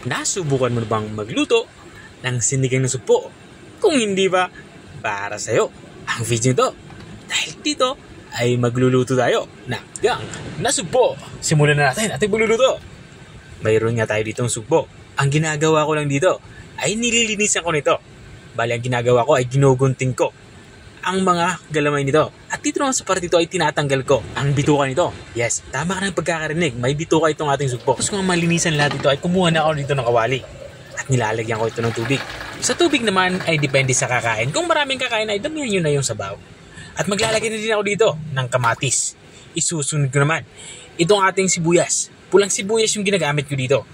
Nasubukan mo na bang magluto ng sinigang na sugpo? Kung hindi ba, para sa'yo ang video nito. Dahil dito ay magluluto tayo ng gang na sugpo. Simulan na natin ating pagluluto. Mayroon nga tayo ditong sugpo. Ang ginagawa ko lang dito ay nililinisan ko nito. Bali, ang ginagawa ko ay ginugunting ko ang mga galamay nito. At dito naman sa part dito ay tinatanggal ko ang bituka nito. Yes, tama ka ng pagkakarinig. May bituka itong ating sugpo. Tapos kung malinisan lahat ito ay kumuha na ako dito ng kawali. At nilalagyan ko ito ng tubig. Sa tubig naman ay depende sa kakain. Kung maraming kakain ay damihan nyo na yung sabaw. At maglalagay na din ako dito ng kamatis. Isusunod ko naman itong ating sibuyas. Pulang sibuyas yung ginagamit ko dito.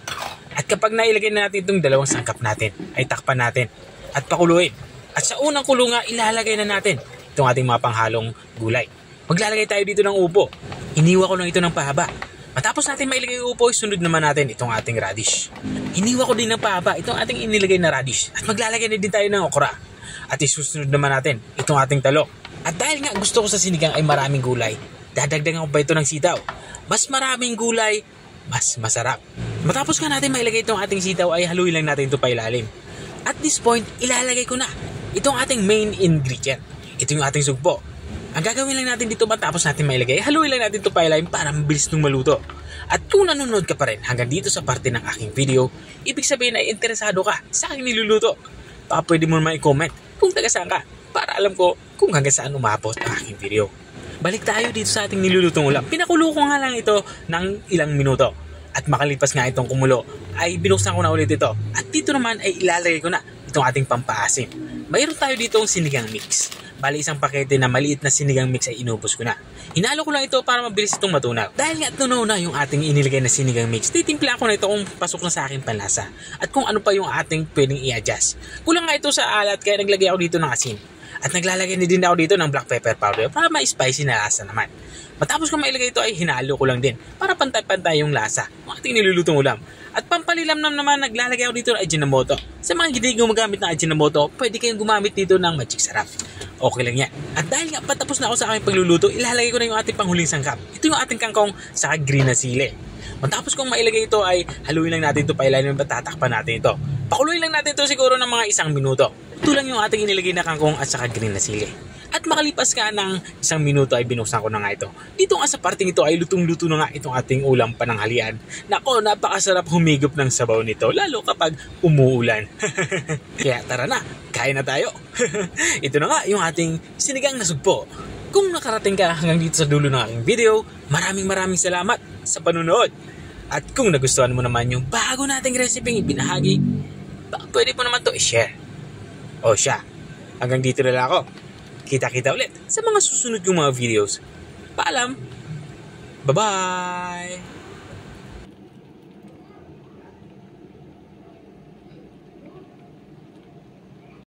At kapag nailagay na natin itong dalawang sangkap natin, ay takpan natin at pakuluin. At sa unang kulunga, ilalagay na natin itong ating mga panghalong gulay. Maglalagay tayo dito ng upo. Iniwa ko lang ito ng pahaba. Matapos natin mailagay yung upo, sunod naman natin itong ating radish. Iniwa ko din ng pahaba itong ating inilagay na radish. At maglalagay na din tayo ng okra. At isusunod naman natin itong ating talong. At dahil nga gusto ko sa sinigang ay maraming gulay, dadagdagan ko pa ito ng sitaw. Mas maraming gulay, mas masarap. Matapos nga natin mailagay itong ating sitaw ay haluin lang natin ito pa ilalim. At this point, ilalagay ko na itong ating main ingredient. Ito yung ating sugpo. Ang gagawin lang natin dito matapos natin mailagay, haluin lang natin ito pa ilalim para mabilis nung maluto. At kung nanonood ka pa rin hanggang dito sa parte ng aking video, ibig sabihin ay interesado ka sa aking niluluto. Baka pwede mo naman i-comment kung taga saan ka para alam ko kung hanggang saan umabot ang aking video. Balik tayo dito sa ating nilulutong ulam. Pinakulo ko nga lang ito ng ilang minuto. At makalipas nga itong kumulo, ay binuksan ko na ulit ito. At dito naman ay ilalagay ko na itong ating pampaasim. Mayroon tayo dito ang sinigang mix. Bali, isang pakete na maliit na sinigang mix ay inubos ko na. Hinalo ko lang ito para mabilis itong matunaw. Dahil nga tunaw na yung ating inilagay na sinigang mix, titimpla ko na ito kung pasok na sa aking panlasa. At kung ano pa yung ating pwedeng i-adjust. Kulang nga ito sa alat kaya naglagay ako dito ng asin. At naglalagay na din ako dito ng black pepper powder para ma-spicy na lasa naman. Matapos ko mailagay ito ay hinalo ko lang din para pantay-pantay yung lasa ng ating nilulutong ulam. At pampalilamnam naman naglalagay ako dito ng Ajinomoto. Sa mga hindi gumagamit ng Ajinomoto, pwede kayong gumamit dito ng Magic Sarap. Okay lang yan. At dahil nga patapos na ako sa aking pagluluto, ilalagay ko na yung ating panghuling sangkap. Ito yung ating kangkong sa green na sili. Matapos kong mailagay ito ay haluin lang natin ito pa ilalim at tatakpan natin ito. Pakuluin lang natin ito siguro ng mga 1 minuto. Ito lang yung ating inilagay na kangkong at saka green na sili. At makalipas ka ng 1 minuto ay binuksan ko na nga ito. Dito nga sa parting ito ay lutong-luto na nga itong ating ulam pananghalian. Nako, napakasarap humigop ng sabaw nito lalo kapag umuulan. Kaya tara na, kain na tayo. Ito na nga yung ating sinigang na sugpo. Kung nakarating ka hanggang dito sa dulo ng aking video, maraming salamat sa panunood. At kung nagustuhan mo naman yung bago nating recipe ibinahagi, baka pwede mo naman to i-share. O siya, hanggang dito na lang ako. Kita-kita ulit sa mga susunod kong mga videos. Paalam! Bye-bye!